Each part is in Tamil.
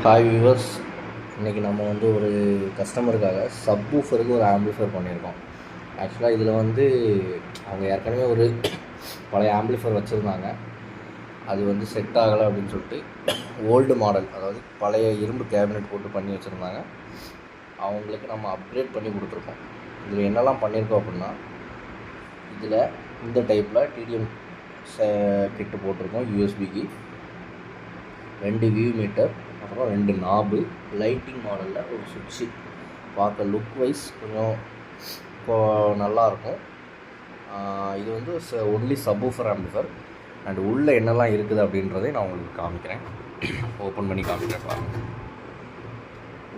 ஹாய் வியூவர்ஸ், இன்றைக்கி நம்ம வந்து ஒரு கஸ்டமருக்காக சப்வூஃபருக்கு ஒரு ஆம்பிளிஃபையர் பண்ணியிருக்கோம். ஆக்சுவலாக இதில் வந்து அவங்க ஏற்கனவே ஒரு பழைய ஆம்பிளிஃபையர் வச்சுருந்தாங்க. அது வந்து செட் ஆகலை அப்படின்னு சொல்லிட்டு ஓல்டு மாடல், அதாவது பழைய இரும்பு கேபினெட் போட்டு பண்ணி வச்சுருந்தாங்க. அவங்களுக்கு நம்ம அப்கிரேட் பண்ணி கொடுத்துருக்கோம். இதில் என்னெல்லாம் பண்ணியிருக்கோம் அப்படின்னா, இதில் இந்த டைப்பில் டிடிஎம் கிட்டு போட்டிருக்கோம். யூஎஸ்பிக்கு 2 வியூ மீட்டர், அப்புறம் 2 நாபு, லைட்டிங் மாடலில் ஒரு சுவிட்சு. பார்க்க லுக் வைஸ் கொஞ்சம் நல்லாயிருக்கும். இது வந்து ஒன்லி சப்வூஃபர் ஆம்பிளிஃபையர். அண்ட் உள்ளே என்னெல்லாம் இருக்குது அப்படின்றதை நான் உங்களுக்கு காமிக்கிறேன். ஓப்பன் பண்ணி காமிக்கிறேன் பாருங்கள்.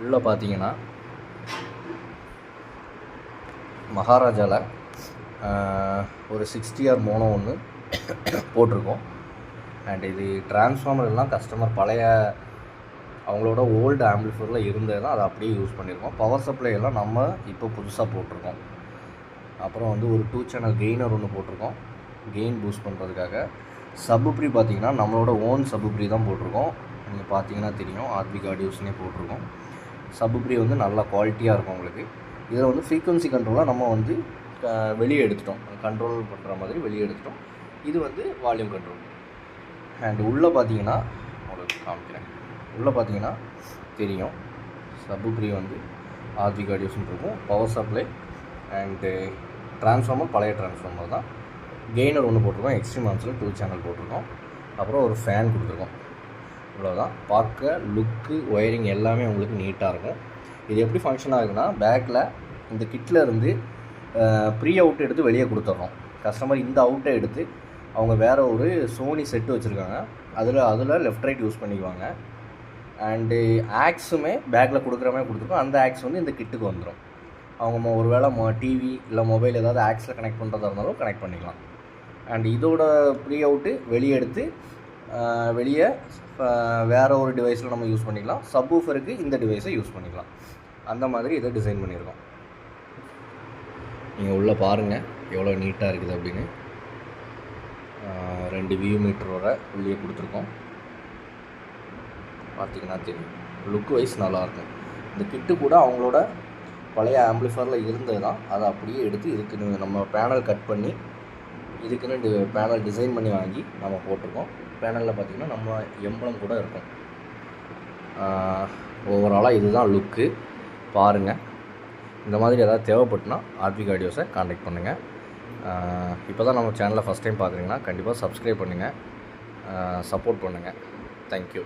உள்ளே பார்த்தீங்கன்னா மகாராஜாவில் ஒரு 60R மோனோ ஒன்று போட்டிருக்கோம். அண்ட் இது டிரான்ஸ்ஃபார்மர் எல்லாம் கஸ்டமர் பழைய அவங்களோட ஓல்டு ஆம்பிளிஃபையரில் இருந்தது தான், அதை அப்படியே யூஸ் பண்ணியிருக்கோம். பவர் சப்ளை எல்லாம் நம்ம இப்போ புதுசாக போட்டிருக்கோம். அப்புறம் வந்து ஒரு 2 சேனல் கெய்னர் ஒன்று போட்டிருக்கோம், கெயின் பூஸ்ட் பண்ணுறதுக்காக. சப்வூஃபர் பார்த்திங்கன்னா நம்மளோட ஓன் சப்வூஃபர் தான் போட்டிருக்கோம். நீங்கள் பார்த்தீங்கன்னா தெரியும், ஆர்பிக் ஆடியோஸ்னே போட்டிருக்கோம். சப்வூஃபர் வந்து நல்லா குவாலிட்டியாக இருக்கும் உங்களுக்கு. இதில் வந்து ஃப்ரீக்வன்சி கண்ட்ரோலாக நம்ம வந்து வெளியே எடுத்துட்டோம், கண்ட்ரோல் பண்ணுற மாதிரி வெளியே எடுத்துட்டோம். இது வந்து வால்யூம் கண்ட்ரோல். அண்ட் உள்ளே பார்த்தீங்கன்னா உங்களுக்கு காமிக்கிறேன். உள்ளே பார்த்தீங்கன்னா தெரியும், சப்வூஃபர் வந்து ஆர்பிக் ஆடியோஸ்னு இருக்கும். பவர் சப்ளை அண்டு ட்ரான்ஸ்ஃபார்மர் பழைய ட்ரான்ஸ்ஃபார்மர் தான். கெய்னர் ஒன்று போட்டிருக்கோம், எக்ஸ்ட்ரீம் ஆம்ஸில் 2 சேனல் போட்டிருக்கோம். அப்புறம் ஒரு ஃபேன் கொடுத்துருக்கோம். இவ்வளோதான். பார்க்க லுக்கு ஒயரிங் எல்லாமே உங்களுக்கு நீட்டாக இருக்கும். இது எப்படி ஃபங்க்ஷன் ஆகுதுன்னா, பேக்கில் இந்த கிட்டில் இருந்து ப்ரீ அவுட் எடுத்து வெளியே கொடுத்துட்றோம். கஸ்டமர் இந்த அவுட்டை எடுத்து அவங்க வேறு ஒரு சோனி செட்டு வச்சுருக்காங்க, அதில் லெஃப்ட் ரைட் யூஸ் பண்ணிக்குவாங்க. அண்டு ஆக்ஸுமே பேக்கில் கொடுக்குற மாதிரி கொடுத்துருக்கோம். அந்த ஆக்ஸ் வந்து இந்த கிட்டுக்கு வந்துடும். அவங்க ஒரு வேளை டிவி இல்லை மொபைல் ஏதாவது ஆக்ஸில் கனெக்ட் பண்ணுறதா இருந்தாலும் கனெக்ட் பண்ணிக்கலாம். அண்ட் இதோட ப்ரீ அவுட்டு வெளியே எடுத்து வெளியே வேறு ஒரு டிவைஸில் நம்ம யூஸ் பண்ணிக்கலாம். சப்வூஃபருக்கு இந்த டிவைஸை யூஸ் பண்ணிக்கலாம். அந்த மாதிரி இதை டிசைன் பண்ணியிருக்கோம். நீங்கள் உள்ளே பாருங்கள் எவ்வளோ நீட்டாக இருக்குது அப்படின்னு. 2 வியூ மீட்டரோட உள்ளே கொடுத்துருக்கோம். பார்த்திங்கன்னா தெரியும், லுக் வைஸ் நல்லாயிருக்கும். இந்த கிட்டு கூட அவங்களோட பழைய ஆம்பிளிஃபையரில் இருந்தது தான், அதை அப்படியே எடுத்து இதுக்குன்னு நம்ம பேனல் கட் பண்ணி இதுக்குன்னு பேனல் டிசைன் பண்ணி வாங்கி நம்ம போட்டிருக்கோம். பேனலில் பார்த்திங்கன்னா நம்ம எம்பளம் கூட இருக்கும். ஓவராலாக இதுதான் லுக்கு. பாருங்கள். இந்த மாதிரி ஏதாவது தேவைப்பட்டுனா ஆர்பிக் ஆடியோஸை கான்டாக்ட் பண்ணுங்கள். இப்போ தான் நம்ம சேனலை ஃபஸ்ட் டைம் பார்க்குறீங்கன்னா கண்டிப்பாக சப்ஸ்கிரைப் பண்ணுங்கள், சப்போர்ட் பண்ணுங்கள். தேங்க்யூ.